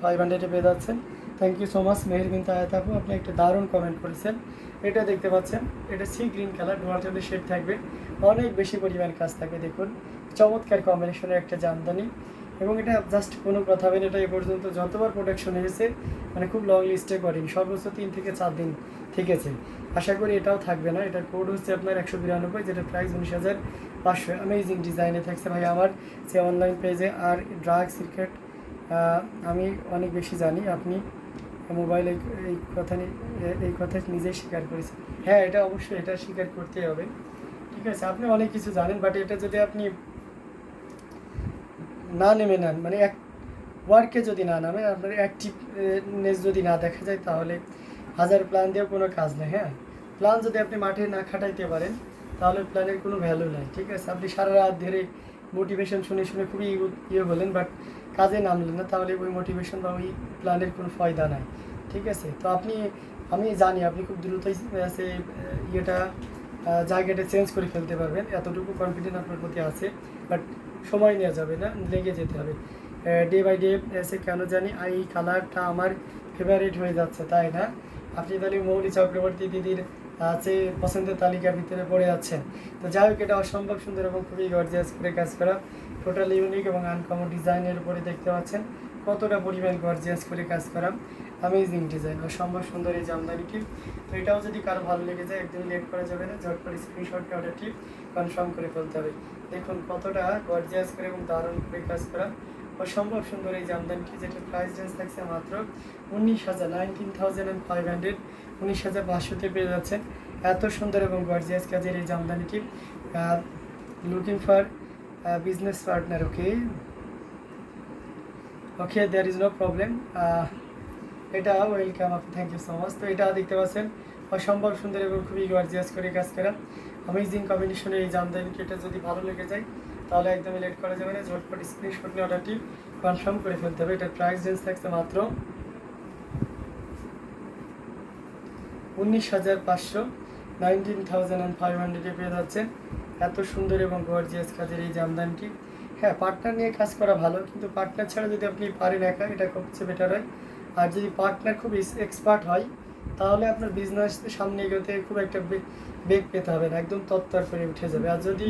500 পেয়ে যাচ্ছেন। Thank you so much Meher Bin Tayat আপু, আপনি একটা দারুণ কমেন্ট করেছেন। এটা দেখতে পাচ্ছেন, এটা সি গ্রিন কালার, ডুয়াল টোনের শেড থাকবে, অনেক বেশি পরিমাণ কাজ থাকবে। দেখুন চমৎকার কম্বিনেশনের একটা জামদানি, এবং এটা জাস্ট কোনো কথা হবে না, এটা এ পর্যন্ত যতবার প্রোডাকশন হয়েছে মানে খুব লং লিস্টে করেনি, সর্বোচ্চ 3 থেকে 4 দিন থেকেছে। আশা করি এটাও থাকবে না। এটার কোড হচ্ছে আপনার 192, যেটা প্রাইস 19,500। অ্যামেজিং ডিজাইনে থাকছে ভাই আমার যে অনলাইন পেজে। আর ড্রাগ সিক্রেট আমি অনেক বেশি জানি, আপনি মোবাইলে এই কথা নিজেই স্বীকার করেছেন। হ্যাঁ, এটা অবশ্যই, এটা স্বীকার করতেই হবে। ঠিক আছে, আপনি অনেক কিছু জানেন, বাট এটা যদি আপনি না নেমে নেন, মানে এক ওয়ার্কে যদি না নামে, আপনার অ্যাক্টিভনেস যদি না দেখা যায়, তাহলে হাজার প্ল্যান দিয়েও কোনো কাজ নেই। হ্যাঁ, প্ল্যান যদি আপনি মাঠে না খাটাইতে পারেন, তাহলে প্ল্যানের কোনো ভ্যালু নেই। ঠিক আছে, আপনি সারা রাত ধরে মোটিভেশন শুনে শুনে খুবই ইয়ে হলেন, বাট কাজে নামলেন না, তাহলে ওই মোটিভেশন বা ওই প্ল্যানের কোনো ফয়দা নাই। ঠিক আছে, তো আমি জানি আপনি খুব দ্রুতই সে ইয়েটা জায়গাটা চেঞ্জ করে ফেলতে পারবেন, এতটুকু কনফিডেন্ট আপনার প্রতি আছে। বাট সময় নেওয়া যাবে না, লেগে যেতে হবে। ডে বাই ডে এসে কেন জানি এই কালারটা আমার ফেভারিট হয়ে যাচ্ছে, তাই না? আপনি তাহলে মৌলি চক্রবর্তী দিদির আছে পছন্দের তালিকার ভিতরে পড়ে যাচ্ছেন। তো যাই হোক, এটা অসম্ভব সুন্দর এবং খুবই গর্জিয়াস করে কাজ করা, টোটাল ইউনিক এবং আনকমন ডিজাইনের উপরে দেখতে পাচ্ছেন কতটা পরিমাণ গর্জিয়াস করে কাজ করা, অ্যামেজিং ডিজাইন, অসম্ভব সুন্দর এই জামদানিটি। তো এটাও যদি কারো ভালো লেগে যায়, একদমই লেট করা যাবে না, ঝটপট স্ক্রিনশট নিয়ে অর্ডারটি কনফার্ম করে ফেলতে হবে। দেখুন কতটা গর্জিয়াস করে এবং দারুণ করে কাজ করা, অসম্ভব সুন্দর এই জামদানিটি, যেটা প্রাইস রেঞ্জ থাকছে মাত্র 19,500, 19,500-তে পেয়ে যাচ্ছেন। এত সুন্দর এবং গর্জিয়াস কাজের এই জামদানিটি। Looking for business partner, okay okay, there is no problem. এটা ওয়েলকাম আপু, থ্যাংক ইউ সো মাচ। তো এটা দেখতে পাচ্ছেন অসম্ভব সুন্দর এবং খুবই গর্জিয়াস করে কাজ করা, অ্যামেজিং কম্বিনেশনের এই জামদানিটি। এটা যদি ভালো লেগে যায়, তাহলে একদমই লেট করা যাবে না, ঝটপট স্ক্রিনশট নিয়ে অর্ডারটি কনফার্ম করে ফেলতে হবে। এটার প্রাইস রেঞ্জ থাকছে মাত্র 19,500, 19,500-এ পেয়ে যাচ্ছেন এত সুন্দর এবং গর্জিয়াস কাজের এই জামদানিটি। হ্যাঁ, পার্টনার নিয়ে কাজ করা ভালো, কিন্তু পার্টনার ছাড়া যদি আপনি পারেন একা, এটা সবচেয়ে বেটার হয়। আর যদি পার্টনার খুব এক্সপার্ট হয়, তাহলে আপনার বিজনেস সামনে এগোতে খুব একটা বেগ পেতে হবে না, একদম তত্তর করে উঠে যাবে। আর যদি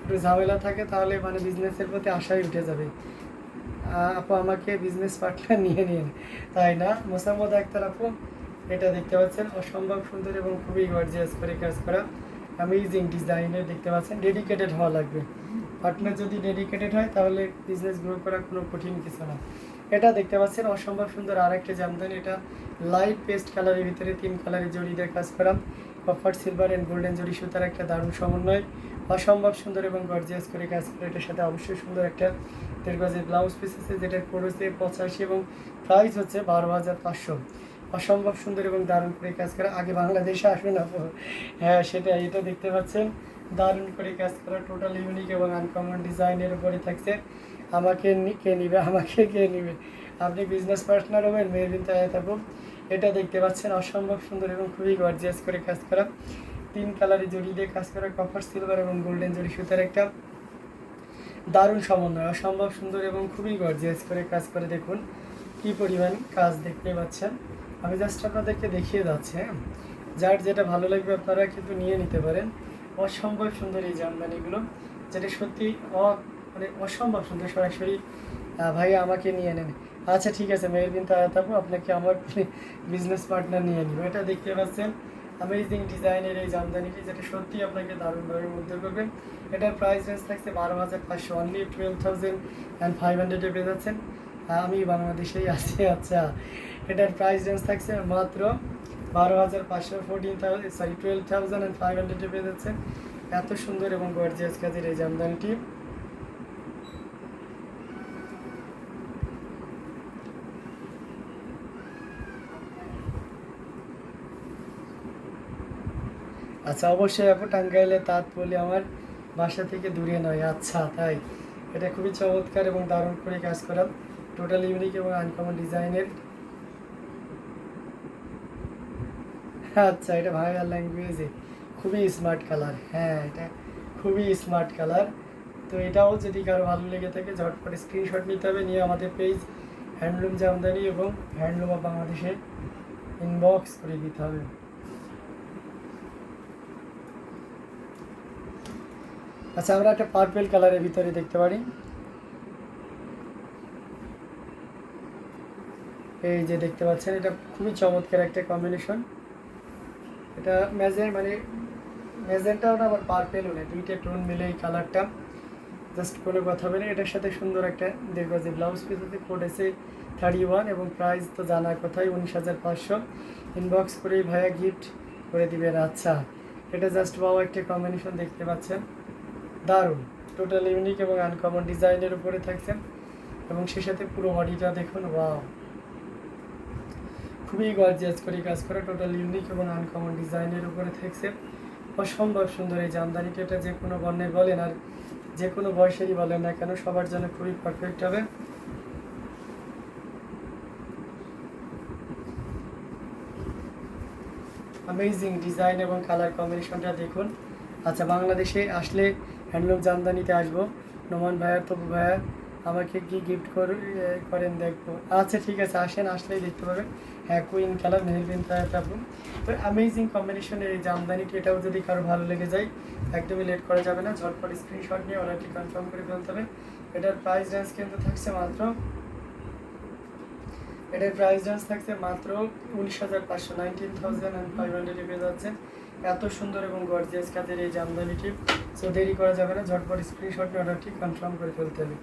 একটু ঝামেলা থাকে, তাহলে মানে বিজনেসের প্রতি আশাই উঠে যাবে। আপু আমাকে বিজনেস পার্টনার নিয়ে নিন, তাই না? মোসাম্মদ আক্তার আপু, এটা দেখতে পাচ্ছেন অসম্ভব সুন্দর এবং খুবই গর্জিয়াস করে কাজ করা, অ্যামেজিং ডিজাইনের দেখতে পাচ্ছেন। ডেডিকেটেড হওয়া লাগবে, পার্টনার যদি ডেডিকেটেড হয়, তাহলে বিজনেস গ্রো করা কোনো কঠিন কিছু না। এটা দেখতে পাচ্ছেন অসম্ভব সুন্দর আরেকটা জামদানি, এটা লাইট পেস্ট কালারের ভিতরে 3 কালারের জড়ি দিয়ে কাজ করা, কপার সিলভার অ্যান্ড গোল্ডেন জড়ি সুতার একটা দারুণ সমন্বয়, অসম্ভব সুন্দর এবং গর্জিয়াস করে কাজ করে। এটার সাথে অবশ্যই সুন্দর একটা 1.5 গজের ব্লাউজ পিস আছে, যেটার কোড হচ্ছে 85 এবং প্রাইস হচ্ছে 12,500। অসম্ভব সুন্দর এবং দারুণ করে কাজ করা। আগে বাংলাদেশে আসবেন আপু, হ্যাঁ সেটাই। এটা দেখতে পাচ্ছেন দারুণ করে কাজ করা, টোটাল ইউনিক এবং আনকমন ডিজাইনের উপরে থাকছে। কে নিবে, আমাকে কে নিবে? আপনি বিজনেস পার্টনার হবেন মেহের বিন তায়াত আপু। এটা দেখতে পাচ্ছেন অসম্ভব সুন্দর এবং খুবই গর্জিয়াস করে কাজ করা, 3 কালারের জড়ি দিয়ে কাজ করা, কপার সিলভার এবং গোল্ডেন জড়ি সুতার একটা দারুণ সমন্বয়, অসম্ভব সুন্দর এবং খুবই গর্জিয়াস করে কাজ করে। দেখুন কি পরিমাণ কাজ দেখতে পাচ্ছেন, আমি জাস্ট আপনাদেরকে দেখিয়ে যাচ্ছি। হ্যাঁ, যার যেটা ভালো লাগবে আপনারা কিন্তু নিয়ে নিতে পারেন। অসম্ভব সুন্দর এই জামদানিগুলো, যেটা সত্যি মানে অসম্ভব সুন্দর। সরাসরি ভাইয়া আমাকে নিয়ে নেন। আচ্ছা ঠিক আছে মেহের বিন তায়াত আপু, আপনাকে আমার বিজনেস পার্টনার নিয়ে নিব। এটা দেখতে পাচ্ছেন অ্যামেজিং ডিজাইনের এই জামদানিটি, যেটা সত্যি আপনাকে দারুণভাবে মুগ্ধ করবেন। এটার প্রাইস রেঞ্জ থাকছে 12,500, অনলি 12,500-এ পেয়ে যাচ্ছেন। আমি বাংলাদেশেই আছি। আচ্ছা, এটার প্রাইস রেঞ্জ থাকছে মাত্র 12,500, 12,500-এ পেয়ে যাচ্ছেন এত সুন্দর এবং গর্জিয়াস কাজের এই জামদানিটি। আচ্ছা, অবশ্যই আপু, টাঙ্গাইলে তাঁত বলে আমার বাসা থেকে দূরে নয়। আচ্ছা তাই, এটা খুবই চমৎকার এবং দারুণ করে কাজ করা, টোটাল ইউনিক এবং আনকমন ডিজাইনের। আচ্ছা, এটা ভাইয়ার ল্যাঙ্গুয়েজে খুবই স্মার্ট কালার। হ্যাঁ, এটা খুবই স্মার্ট কালার। তো এটাও যদি কারো ভালো লেগে থাকে, ঝটপট স্ক্রিনশট নিতে হবে, নিয়ে আমাদের পেজ হ্যান্ডলুম জামদানি এবং হ্যান্ডলুম অফ বাংলাদেশে ইনবক্স করে দিতে হবে। আচ্ছা, আমরা একটা পার্পেল কালারের ভিতরে দেখতে পারি। এই যে দেখতে পাচ্ছেন, এটা খুবই চমৎকার একটা কম্বিনেশন। এটা ম্যাজেন্টাও না, আবার পার্পেলও না, দুইটা টোন মিলে এই কালারটা জাস্ট কোনো কথা হবে না। এটার সাথে সুন্দর একটা দেখবো যে ব্লাউজ পিস আছে, কোড আছে 31 এবং প্রাইস তো জানার কথাই 19,500। ইনবক্স করেই ভাইয়া গিফট করে দিবেন। আচ্ছা, এটা জাস্ট বাও একটা কম্বিনেশন দেখতে পাচ্ছেন, দারুণ, টোটাল ইউনিক এবং আনকমন ডিজাইনের উপরে থাকছেন এবং সে সাথে পুরো বডিটা দেখুন, ওয়াও, খুবই গর্জিয়াস করে কাজ করা, টোটাল ইউনিক এবং আনকমন ডিজাইনের উপরে থাকছে। অসম্ভব সুন্দর এই জামদানিটা। এটা যে কোনো বর্ণের বলেন আর যে কোনো বয়সেরই বলেন না কেন, সবার জন্য খুবই পারফেক্ট হবে। অ্যামেজিং ডিজাইন এবং কালার কম্বিনেশনটা দেখুন। আচ্ছা, বাংলাদেশে আসলে হ্যান্ডলুম জামদানিতে আসবো। নোমান ভাইয়া, তবু ভাইয়া আমাকে কি গিফট করেন দেখবো। আচ্ছা ঠিক আছে, আসেন, আসলেই দেখতে পাবেন। হ্যাঁ, কুইন কালার মেহরবিন পাবো। তো অ্যামেজিং কম্বিনেশনের এই জামদানিটি, এটাও যদি কারো ভালো লেগে যায় একদমই লেট করা যাবে না, ঝটপট স্ক্রিনশট নিয়ে অর্ডারটি কনফার্ম করে ফেলতে হবে। এটার প্রাইস রেঞ্জ কিন্তু থাকছে মাত্র 19,500, 19,500 পেয়ে যাচ্ছেন। এত সুন্দর এবং গর্জিয়াস কাজের এই জামদানিটি। সো দেরি করা যাবে না, ঝটপট স্ক্রিনশট নিয়ে অর্ডারটি কনফার্ম করে ফেলতে হবে।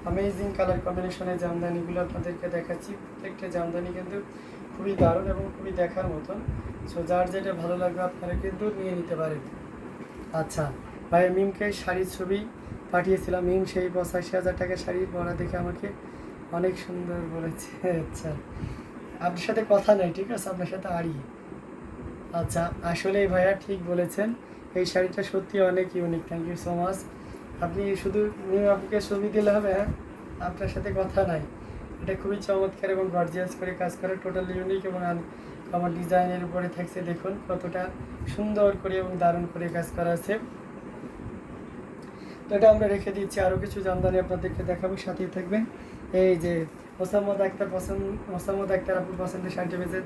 অ্যামেজিং কালার কম্বিনেশনের জামদানিগুলো আপনাদেরকে দেখাচ্ছি। প্রত্যেকটা জামদানি কিন্তু খুবই দারুণ এবং খুবই দেখার মতন। সো যার যেটা ভালো লাগবে আপনারা কিন্তু নিয়ে নিতে পারেন। আচ্ছা ভাই, মিমকে শাড়ির ছবি পাঠিয়েছিলাম, মিম সেই 85,000 টাকার শাড়ি পরা দেখে আমাকে অনেক সুন্দর বলেছে। আচ্ছা, আপনার সাথে কথা নেই, ঠিক আছে, আপনার সাথে আড়ি। আচ্ছা, আসলে ভাইয়া ঠিক বলেছেন, এই শাড়িটা সত্যি অনেক unique. Thank you so much. আপনি শুধু মিম আপুকে ছবি দিলে হবে, হ্যাঁ, আপনার সাথে কথা নাই। এটা খুবই চমৎকার এবং গর্জিয়াস করে কাজ করে, টোটাল ইউনিক এবং আমার ডিজাইনের উপরে থাকছে। দেখুন কতটা সুন্দর করে এবং দারুণ করে কাজ করা আছে। তো এটা আমরা রেখে দিচ্ছি, আরও কিছু জামদানি আপনাদেরকে দেখাবো, সাথেই থাকবেন। এই যে মোসাম্মদ আক্তার আপুর পছন্দের শাড়িটা পেয়েছে।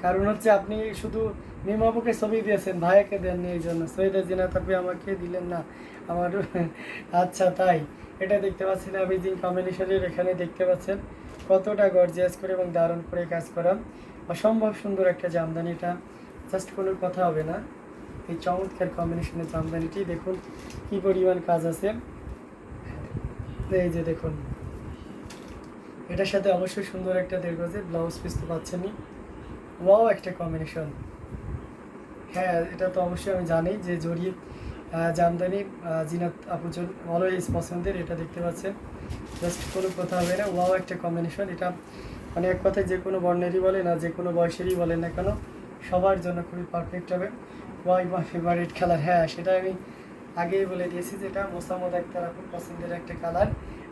কারণ হচ্ছে আপনি শুধু মিমাপুকে ছবি দিয়েছেন, ভাইয়াকে দেননি, এই জন্য সৈয়দা জিনাত আপনি আমাকে দিলেন না আমার। আচ্ছা তাই, এটা দেখতে পাচ্ছেন অ্যামেজিং কম্বিনেশনের, এখানে দেখতে পাচ্ছেন কতটা গর্জিয়াস করে এবং দারুণ করে কাজ করা। অসম্ভব সুন্দর একটা জামদানি, এটা জাস্ট কোনো কথা হবে না। এই চমৎকার কম্বিনেশনের জামদানিটি দেখুন কি পরিমাণ কাজ আছে। এই যে দেখুন, এটার সাথে অবশ্যই সুন্দর একটা 1.5 গজের ব্লাউজ পিস তো পাচ্ছেনই। ওয়াও একটা কম্বিনেশন। হ্যাঁ, এটা তো অবশ্যই আমি জানি যে জরির জামদানি জিনাত আপুজন অলওয়েজ পছন্দের। এটা দেখতে পাচ্ছেন, জাস্ট কোনো কথা হবে না, ওয়াও একটা কম্বিনেশন। এটা মানে এক কথায় যে কোনো বর্ণেরই বলে না, যে কোনো বয়সেরই বলেন না কেন, সবার জন্য খুবই পারফেক্ট হবে। ওয়াই মাই ফেভারিট কালার, হ্যাঁ সেটা আমি আগেই বলে দিয়েছি, যেটা মোসাম্মদ আক্তার আপুর পছন্দের একটা কালার।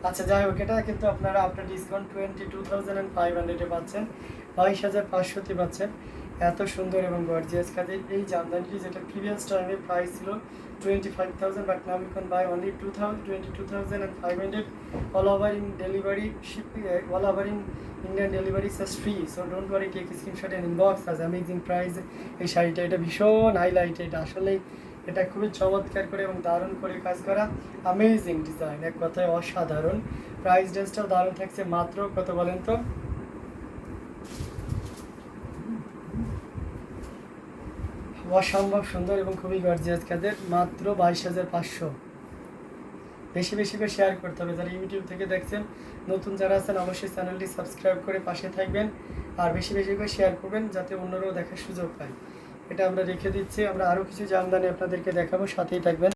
আচ্ছা যাই হোক, এটা কিন্তু আপনারা আপনার ডিসকাউন্ট 22,500 পাচ্ছেন, 22,500 পাচ্ছেন। এত সুন্দর এবং গর্জিয়াস কাজের এই জামদানিটি, যেটা প্রিভিয়াস টাইমে প্রাইস ছিল 25,000, but now you can buy only 22,500 all over in delivery shipping, all over in Indian delivery is free. So don't worry, take screenshot and inbox us amazing price. এই শাড়িটা, এটা ভীষণ highlight, এটা আসলেই এটা খুবই চমৎকার করে এবং দারুণ করে কাজ করা, অ্যামেজিং ডিজাইন, এক কথায় অসাধারণ। প্রাইস রেঞ্জটাও দারুণ থাকছে, মাত্র কত বলেন তো? অসম্ভব সুন্দর এবং খুবই গর্জিয়াস কাজের, মাত্র 22,500। বেশি বেশি করে শেয়ার করতে হবে। যারা ইউটিউব থেকে দেখছেন, নতুন যারা আছেন অবশ্যই চ্যানেলটি সাবস্ক্রাইব করে পাশে থাকবেন, আর বেশি বেশি করে শেয়ার করবেন যাতে অন্যরাও দেখার সুযোগ পায়। এটা আমরা রেখে দিচ্ছি। আমরা আরও কিছু জামদানি আপনাদেরকে দেখাবো, সাথেই থাকবেন।